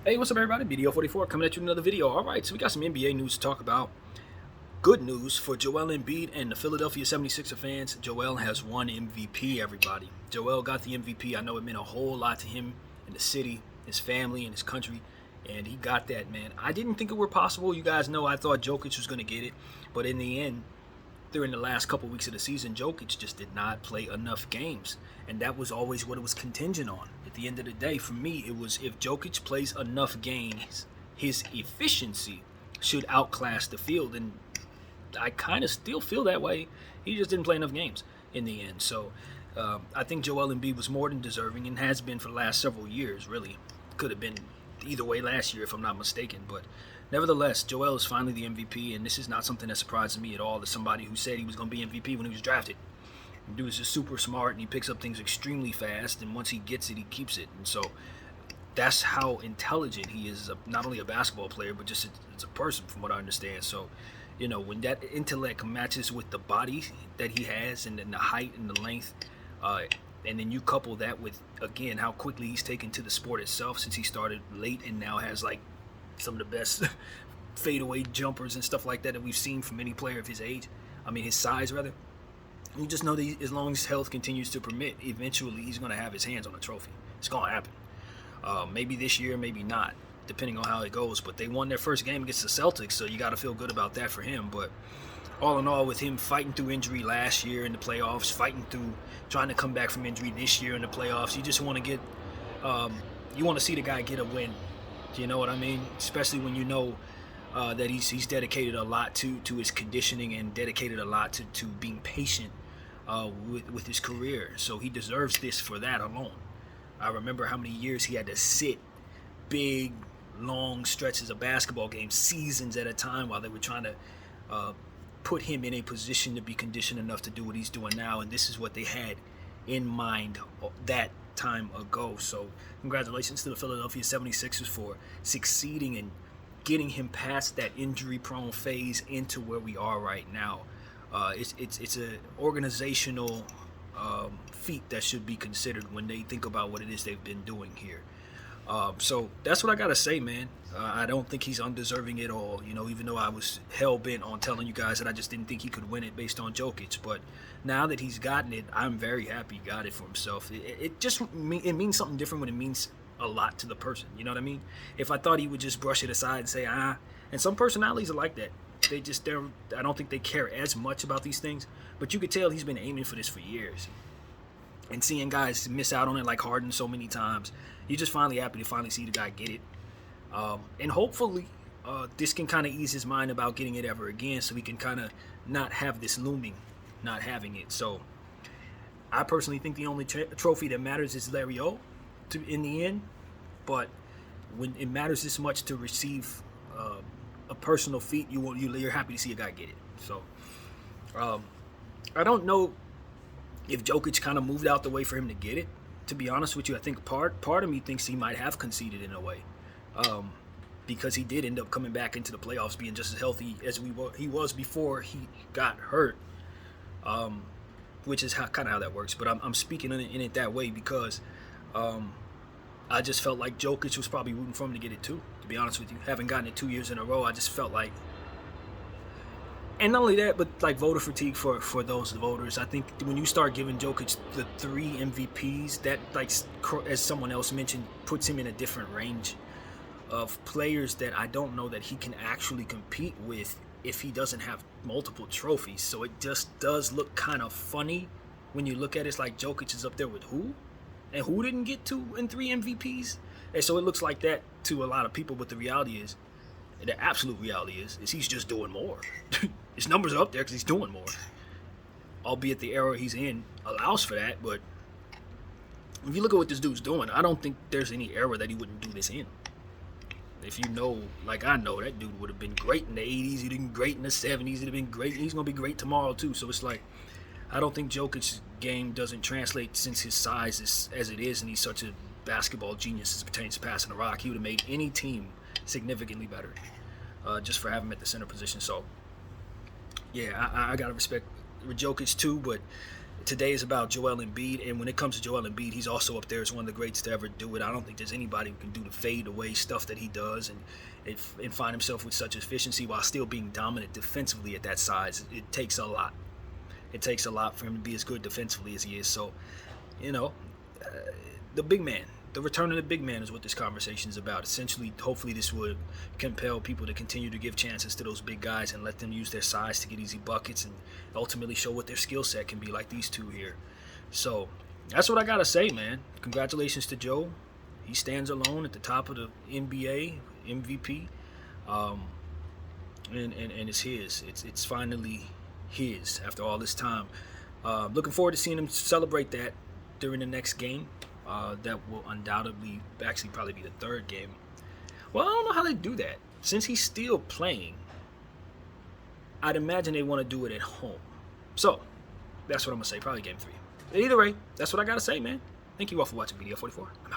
Hey, what's up, everybody? BDO44 coming at you with another video. All right, so we got some NBA news to talk about. Good news for Joel Embiid and the Philadelphia 76er fans. Joel has won MVP, everybody. Joel got the MVP. I know it meant a whole lot to him and the city, his family, and his country, and he got that, man. I didn't think it were possible. You guys know I thought Jokic was going to get it, but in the end, during the last couple weeks of the season, Jokic just did not play enough games. And that was always what it was contingent on. At the end of the day, for me, it was if Jokic plays enough games, his efficiency should outclass the field. And I kind of still feel that way. He just didn't play enough games in the end. So I think Joel Embiid was more than deserving and has been for the last several years, really. Could have been either way last year, if I'm not mistaken. But nevertheless, Joel is finally the MVP, and this is not something that surprises me at all as somebody who said he was going to be MVP when he was drafted. The dude is just super smart, and he picks up things extremely fast, and once he gets it, he keeps it. And so that's how intelligent he is, not only a basketball player, but just as a person, from what I understand. So, you know, when that intellect matches with the body that he has and then the height and the length, and then you couple that with, again, how quickly he's taken to the sport itself since he started late and now has, like, some of the best fadeaway jumpers and stuff like that we've seen from any player of his age. I mean, his size, rather. You just know that as long as health continues to permit, eventually he's going to have his hands on a trophy. It's going to happen. Maybe this year, maybe not, depending on how it goes. But they won their first game against the Celtics, so you got to feel good about that for him. But all in all, with him fighting through injury last year in the playoffs, fighting through trying to come back from injury this year in the playoffs, you just want to get, you want to see the guy get a win. You know what I mean? Especially when you know that he's dedicated a lot to his conditioning and dedicated a lot to being patient with his career. So he deserves this for that alone. I remember how many years he had to sit big, long stretches of basketball games, seasons at a time, while they were trying to put him in a position to be conditioned enough to do what he's doing now. And this is what they had in mind that time ago. So congratulations to the Philadelphia 76ers for succeeding in getting him past that injury-prone phase into where we are right now. It's an organizational feat that should be considered when they think about what it is they've been doing here. So that's what I gotta say, man. I don't think he's undeserving at all. You know, even though I was hell-bent on telling you guys that I just didn't think he could win it based on Jokic. But now that he's gotten it, I'm very happy he got it for himself. It means something different when it means a lot to the person. You know what I mean? If I thought he would just brush it aside and say, and some personalities are like that. I don't think they care as much about these things. But you could tell he's been aiming for this for years. And seeing guys miss out on it like Harden so many times, you're just finally happy to finally see the guy get it. And hopefully this can kind of ease his mind about getting it ever again, so he can kind of not have this looming, not having it. So I personally think the only trophy that matters is Larry O in the end. But when it matters this much to receive a personal feat, you're happy to see a guy get it. So I don't know if Jokic kind of moved out the way for him to get it. To be honest with you, I think part of me thinks he might have conceded in a way, because he did end up coming back into the playoffs being just as healthy as he was before he got hurt, which is kind of how that works. But I'm speaking in it that way because I just felt like Jokic was probably rooting for him to get it too. To be honest with you, having gotten it 2 years in a row, I just felt like. And not only that, but like voter fatigue for those voters. I think when you start giving Jokic the 3 MVPs, that, like, as someone else mentioned, puts him in a different range of players that I don't know that he can actually compete with if he doesn't have multiple trophies. So it just does look kind of funny when you look at it. It's like Jokic is up there with who? And who didn't get 2 and 3 MVPs? And so it looks like that to a lot of people, but the reality is, the absolute reality is he's just doing more. His numbers are up there because he's doing more. Albeit the era he's in allows for that, but if you look at what this dude's doing, I don't think there's any era that he wouldn't do this in. If you know, like I know, that dude would have been great in the 80s, he'd been great in the 70s, he'd have been great, he's going to be great tomorrow too. So it's like, I don't think Jokic's game doesn't translate since his size is as it is, and he's such a basketball genius as it pertains to passing the rock. He would have made any team significantly better just for having him at the center position. So yeah, I gotta respect Jokic too, but today is about Joel Embiid, and when it comes to Joel Embiid, he's also up there as one of the greats to ever do it. I don't think there's anybody who can do the fade away stuff that he does and find himself with such efficiency while still being dominant defensively at that size. It takes a lot. It takes a lot for him to be as good defensively as he is. So, you know, the big man, the return of the big man is what this conversation is about. Essentially, hopefully this would compel people to continue to give chances to those big guys and let them use their size to get easy buckets and ultimately show what their skill set can be, like these two here. So that's what I got to say, man. Congratulations to Joe. He stands alone at the top of the NBA MVP. And it's his. It's finally his after all this time. Looking forward to seeing him celebrate that during the next game. That will undoubtedly actually probably be the third game. Well, I don't know how they do that. Since he's still playing, I'd imagine they want to do it at home. So, that's what I'm going to say. Probably game 3. Either way, that's what I got to say, man. Thank you all for watching BDL44. I'm out.